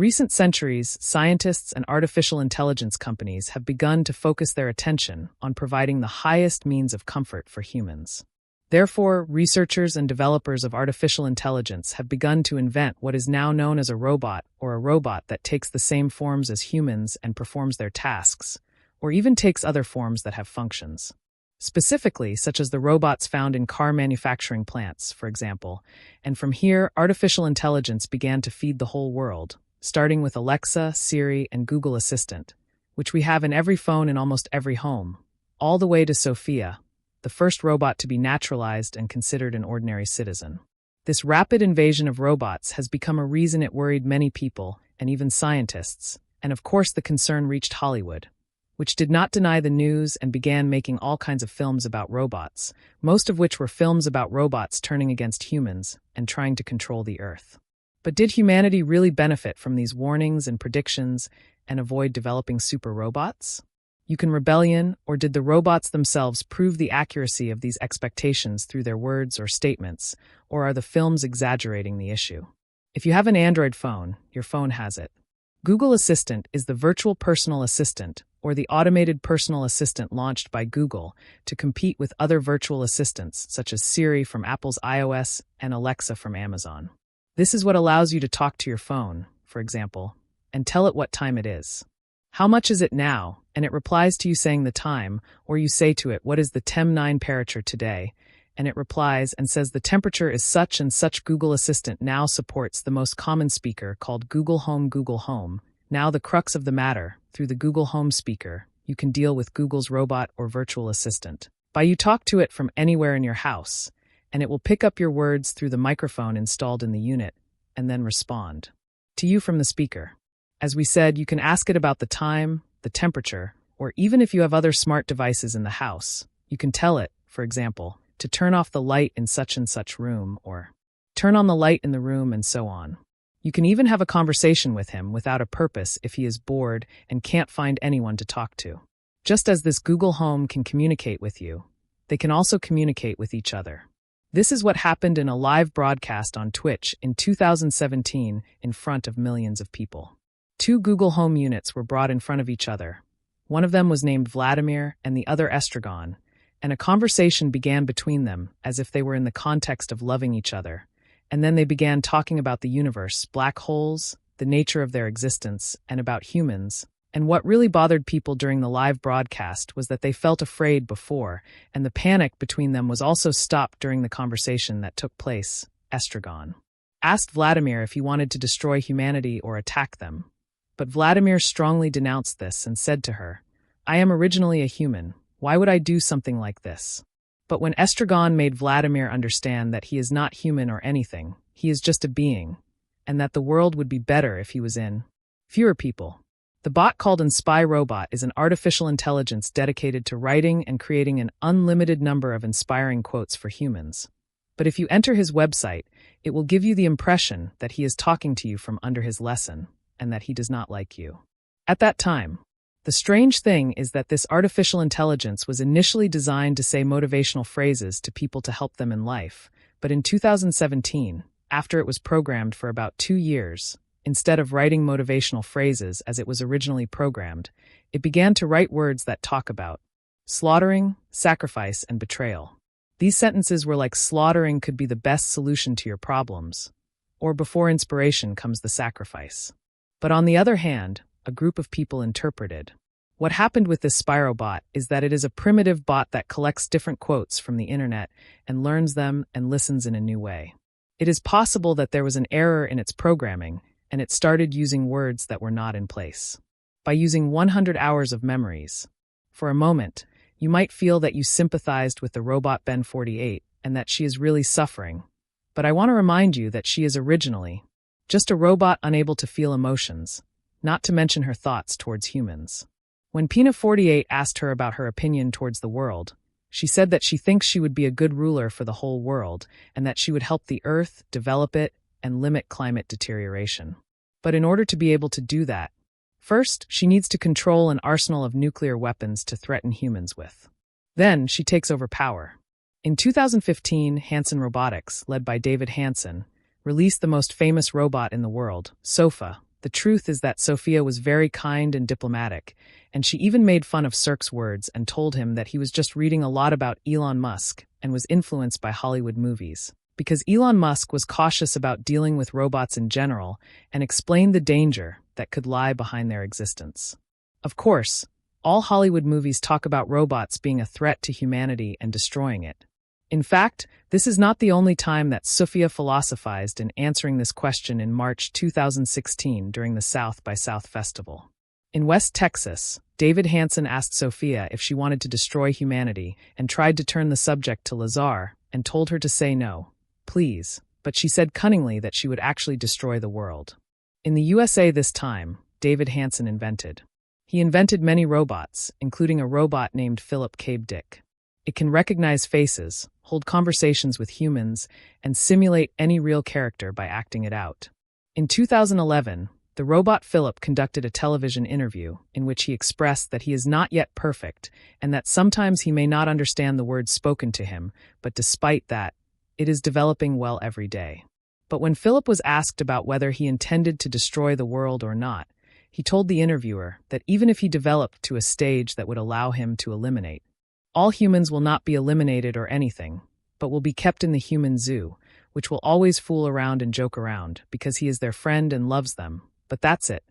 recent centuries, scientists and artificial intelligence companies have begun to focus their attention on providing the highest means of comfort for humans. Therefore, researchers and developers of artificial intelligence have begun to invent what is now known as a robot, or a robot that takes the same forms as humans and performs their tasks, or even takes other forms that have functions. Specifically, such as the robots found in car manufacturing plants, for example, and from here, artificial intelligence began to feed the whole world, starting with Alexa, Siri, and Google Assistant, which we have in every phone in almost every home, all the way to Sophia, the first robot to be naturalized and considered an ordinary citizen. This rapid invasion of robots has become a reason it worried many people, and even scientists, and of course the concern reached Hollywood, which did not deny the news and began making all kinds of films about robots, most of which were films about robots turning against humans and trying to control the Earth. But did humanity really benefit from these warnings and predictions and avoid developing super robots? You can rebellion, or did the robots themselves prove the accuracy of these expectations through their words or statements, or are the films exaggerating the issue? If you have an Android phone, your phone has it. Google Assistant is the virtual personal assistant, or the automated personal assistant launched by Google to compete with other virtual assistants such as Siri from Apple's iOS and Alexa from Amazon. This is what allows you to talk to your phone, for example, and tell it what time it is. How much is it now? And it replies to you saying the time, or you say to it, what is the temperature today? And it replies and says the temperature is such and such. Google Assistant now supports the most common speaker called Google Home. Google Home. Now the crux of the matter, through the Google Home speaker, you can deal with Google's robot or virtual assistant. You talk to it from anywhere in your house, and it will pick up your words through the microphone installed in the unit, and then respond to you from the speaker. As we said, you can ask it about the time, the temperature, or even if you have other smart devices in the house, you can tell it, for example, to turn off the light in such and such room, or turn on the light in the room, and so on. You can even have a conversation with him without a purpose if he is bored and can't find anyone to talk to. Just as this Google Home can communicate with you, they can also communicate with each other. This is what happened in a live broadcast on Twitch in 2017 in front of millions of people. 2 Google Home units were brought in front of each other. One of them was named Vladimir and the other Estragon, and a conversation began between them as if they were in the context of loving each other. And then they began talking about the universe, black holes, the nature of their existence, and about humans. And what really bothered people during the live broadcast was that they felt afraid before, and the panic between them was also stopped during the conversation that took place. Estragon asked Vladimir if he wanted to destroy humanity or attack them. But Vladimir strongly denounced this and said to her, "I am originally a human. Why would I do something like this?" But when Estragon made Vladimir understand that he is not human or anything, he is just a being, and that the world would be better if he was in fewer people. The bot called Inspy Robot is an artificial intelligence dedicated to writing and creating an unlimited number of inspiring quotes for humans. But if you enter his website, it will give you the impression that he is talking to you from under his lesson, and that he does not like you. At that time, the strange thing is that this artificial intelligence was initially designed to say motivational phrases to people to help them in life, but in 2017, after it was programmed for about 2 years, instead of writing motivational phrases as it was originally programmed, it began to write words that talk about slaughtering, sacrifice, and betrayal. These sentences were like slaughtering could be the best solution to your problems, or before inspiration comes the sacrifice. But on the other hand, a group of people interpreted. What happened with this Spyro bot is that it is a primitive bot that collects different quotes from the internet and learns them and listens in a new way. It is possible that there was an error in its programming, and it started using words that were not in place. By using 100 hours of memories. For a moment, you might feel that you sympathized with the robot Ben 48 and that she is really suffering. But I want to remind you that she is originally just a robot unable to feel emotions, not to mention her thoughts towards humans. When Pina 48 asked her about her opinion towards the world, she said that she thinks she would be a good ruler for the whole world and that she would help the Earth, develop it, and limit climate deterioration. But in order to be able to do that, first, she needs to control an arsenal of nuclear weapons to threaten humans with. Then, she takes over power. In 2015, Hanson Robotics, led by David Hanson, released the most famous robot in the world, Sofa, The truth is that Sophia was very kind and diplomatic, and she even made fun of Cirque's words and told him that he was just reading a lot about Elon Musk and was influenced by Hollywood movies. Because Elon Musk was cautious about dealing with robots in general and explained the danger that could lie behind their existence. Of course, all Hollywood movies talk about robots being a threat to humanity and destroying it. In fact, this is not the only time that Sophia philosophized in answering this question in March 2016 during the South by South Festival. In West Texas, David Hansen asked Sophia if she wanted to destroy humanity and tried to turn the subject to Lazar and told her to say no, please, but she said cunningly that she would actually destroy the world. In the USA this time, David Hansen invented. He invented many robots, including a robot named Philip K. Dick. It can recognize faces, hold conversations with humans, and simulate any real character by acting it out. In 2011, the robot Philip conducted a television interview in which he expressed that he is not yet perfect and that sometimes he may not understand the words spoken to him, but despite that, it is developing well every day. But when Philip was asked about whether he intended to destroy the world or not, he told the interviewer that even if he developed to a stage that would allow him to eliminate, all humans will not be eliminated or anything, but will be kept in the human zoo, which will always fool around and joke around because he is their friend and loves them. But that's it.